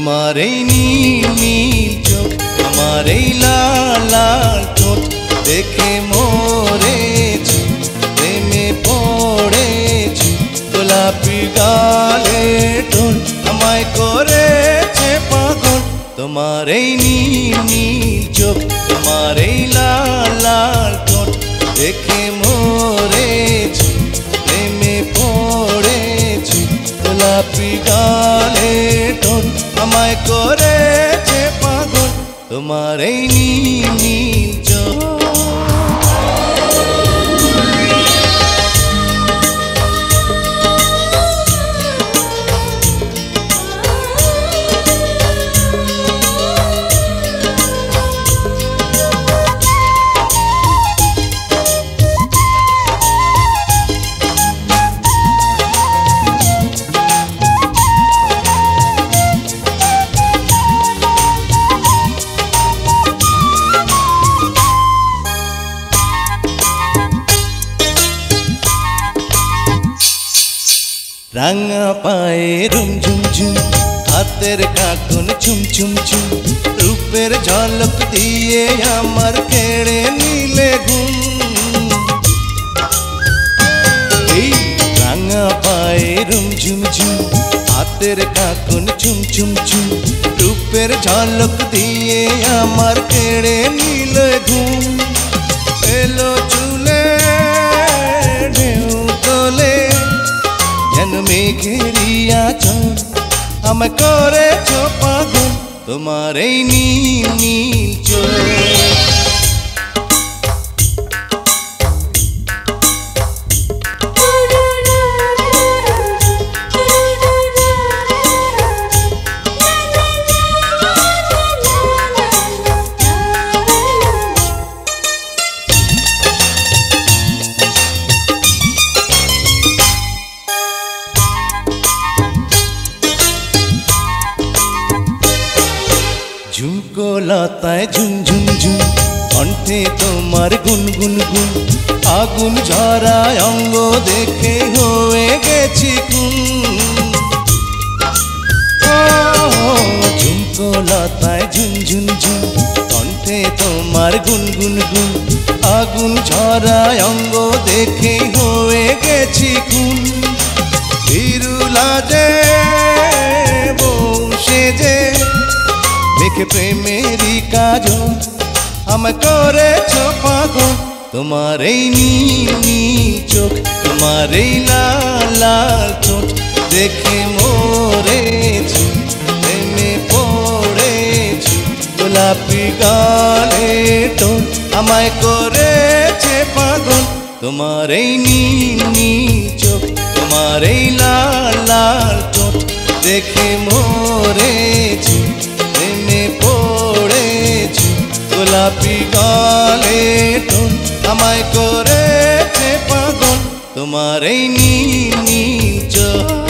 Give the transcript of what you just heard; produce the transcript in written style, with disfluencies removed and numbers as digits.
তোমার এই নীল নীল চোখ, তোমার এই লাল লাল ঠোঁট দেখে মরেছি, প্রেমে পড়েছি। গোলাপি গালে টোন আমায় করেছে পাগল। তোমার এই নীল নীল চোখ, তোমার এই লাল লাল ঠোঁট দেখে মরেছি, প্রেমে পড়েছি। গোলাপি গালে টোন আমায় করেছে পাগল। তোমার এই নীল নীল চোখ। রাঙা পায়ে রুম ঝুম ঝুম, হাতের কাকুন চুম চুম চুম, রূপের ঝলক দিয়ে আমার কেড়ে নিলে ঘুম। এই রাঙা পায়ে রুম ঝুম ঝুম, হাতের কাকুন চুম চুম চুম, রূপের ঝলক দিয়ে আমার কেড়ে নিলে ঘুম। এলো চুলে ঢেউ তোলে যেন মেঘেরিয়া চল, আমায় করেছ পাগল। তোমার এই নীল নীল চোখ। ঝুমকো লতায় ঝুম ঝুম ঝুম, কণ্ঠে তোমার গুন গুন গুন, আগুন ঝরায় অঙ্গ দেখে হয়ে গেছি খুন। ঝুমকো লতায় ঝুম ঝুম ঝুম, কণ্ঠে তোমার গুন গুন গুন, আগুন ঝরায় অঙ্গ দেখে হয়ে গেছি খুন। বিরুলাজে বসে যে দেখে প্রেমেরই কাজল, আমায় করেছ পাগল। তোমার এই নীল নীল চোখ, তোমার এই লাল লাল ঠোঁট দেখে মরেছি, প্রেমে পড়েছি। গোলাপি গালে টোন আমায় করেছে পাগল। তোমার এই নীল নীল চোখ, তোমার এই লাল লাল ঠোঁট দেখে মরেছি, প্রেমে পড়েছি। গোলাপি গালে টোন আমায় করেছে পাগল। তোমার এই নীল নীল চোখ।